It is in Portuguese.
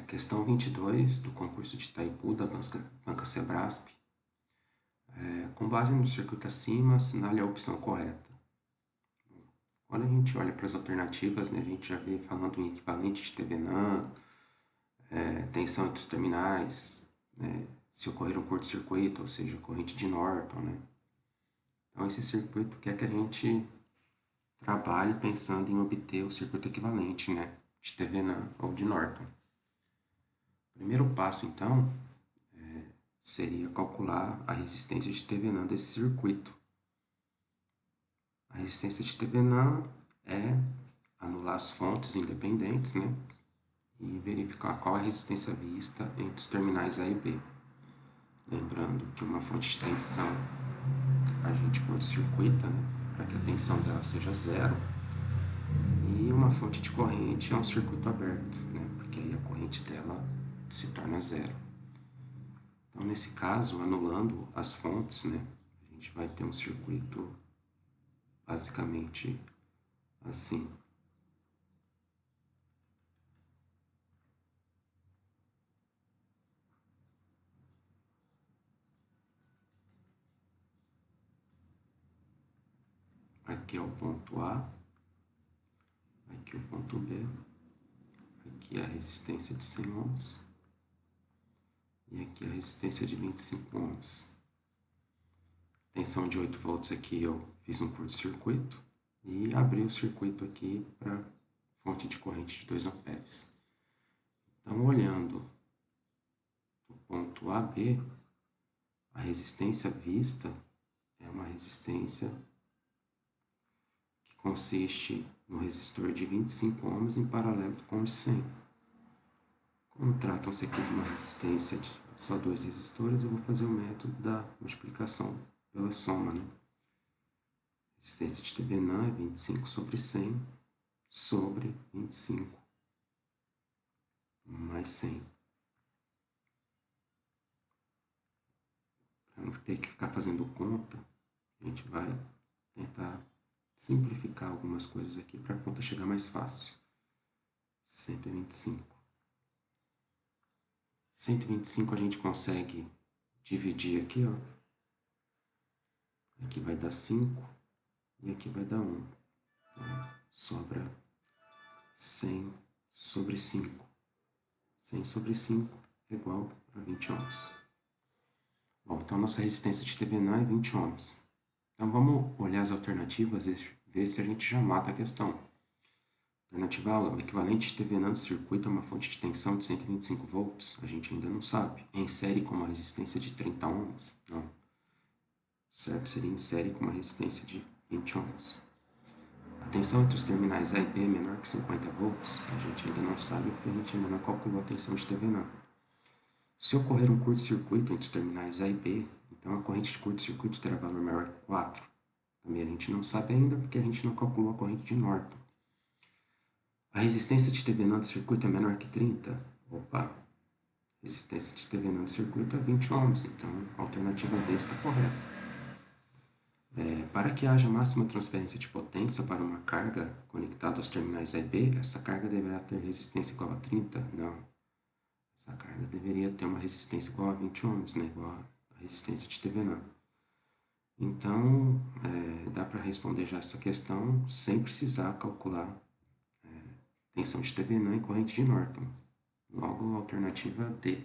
Questão 22 do concurso de Itaipu da Banca Sebrasp. Com base no circuito acima, assinale a opção correta. Quando a gente olha para as alternativas, né, a gente já vê falando em equivalente de TBNAN, tensão entre os terminais, né, se ocorrer um curto-circuito, ou seja, corrente de Norton. Né? Então, esse circuito quer que a gente trabalhe pensando em obter o circuito equivalente, né, de TBNAN ou de Norton. O primeiro passo, então, seria calcular a resistência de TBNAN desse circuito. A resistência de TBNAN é anular as fontes independentes, né, e verificar qual é a resistência vista entre os terminais A e B. Lembrando que uma fonte de tensão a gente curto-circuita, né, para que a tensão dela seja zero, e uma fonte de corrente é um circuito aberto, né, porque aí a corrente dela se torna zero. Então, nesse caso, anulando as fontes, né, a gente vai ter um circuito basicamente assim. Aqui é o ponto A, aqui é o ponto B, aqui é a resistência de 100 ohms e aqui a resistência de 25 ohms. Tensão de 8 volts aqui eu fiz um curto-circuito e abri o circuito aqui para fonte de corrente de 2 amperes. Então, olhando do ponto A a B, a resistência vista é uma resistência que consiste no resistor de 25 ohms em paralelo com os 100. Como tratam-se aqui de uma resistência de só 2 resistores, eu vou fazer o método da multiplicação pela soma, né? Resistência de TBNAN é 25 sobre 100 sobre 25 mais 100. Para não ter que ficar fazendo conta, a gente vai tentar simplificar algumas coisas aqui para a conta chegar mais fácil. 125. 125 a gente consegue dividir aqui, ó. Aqui vai dar 5 e aqui vai dar 1. Então, sobra 100 sobre 5. 100 sobre 5 é igual a 20 ohms. Bom, então nossa resistência de TBNAN é 20 ohms. Então vamos olhar as alternativas e ver se a gente já mata a questão. Alternativa A, o equivalente de TBNAN do circuito é uma fonte de tensão de 125 volts. A gente ainda não sabe. Em série com uma resistência de 30 ohms? Não. O certo seria em série com uma resistência de 20 ohms. A tensão entre os terminais A e B é menor que 50 volts. A gente ainda não sabe porque a gente ainda não calculou a tensão de TBNAN. Se ocorrer um curto-circuito entre os terminais A e B, então a corrente de curto-circuito terá valor maior que 4. Também a gente não sabe ainda porque a gente não calculou a corrente de Norton. A resistência de TBNAN do circuito é menor que 30. Opa! A resistência de TBNAN do circuito é 20 ohms, então a alternativa D está correta. Para que haja máxima transferência de potência para uma carga conectada aos terminais A e B, essa carga deverá ter resistência igual a 30? Não. Essa carga deveria ter uma resistência igual a 20 ohms, né? Igual a resistência de TBNAN. Então, dá para responder já essa questão sem precisar calcular tensão de TBNAN e corrente de Norton. Logo, a alternativa D.